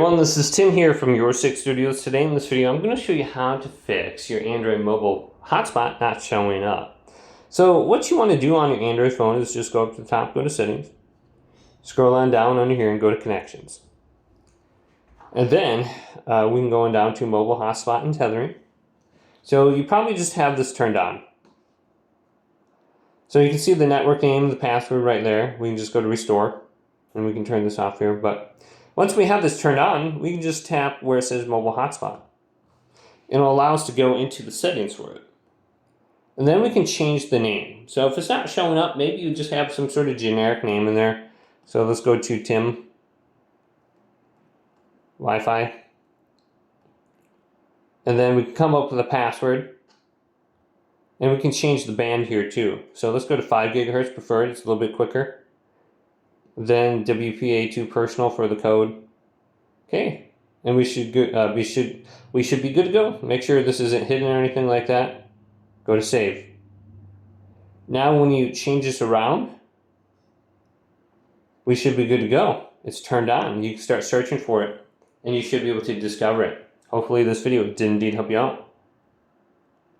Well, this is Tim here from Your Six Studios. Today in this video, I'm going to show you how to fix your Android mobile hotspot not showing up. So what you want to do on your Android phone is just go up to the top, go to Settings, scroll on down under here and go to Connections. And then we can go on down to Mobile Hotspot and Tethering. So you probably just have this turned on. So you can see the network name and the password right there. We can just go to Restore and we can turn this off here. But once we have this turned on, we can just tap where it says Mobile Hotspot. It'll allow us to go into the settings for it. And then we can change the name. So if it's not showing up, maybe you just have some sort of generic name in there. So let's go to Tim Wi-Fi. And then we can come up with a password. And we can change the band here too. So let's go to 5 gigahertz preferred. It's a little bit quicker. Then WPA2 personal for the code. Okay, and we should be good to go. Make sure this isn't hidden or anything like that. Go to save. Now when you change this around, we should be good to go. It's turned on. You can start searching for it and you should be able to discover it. Hopefully this video did indeed help you out.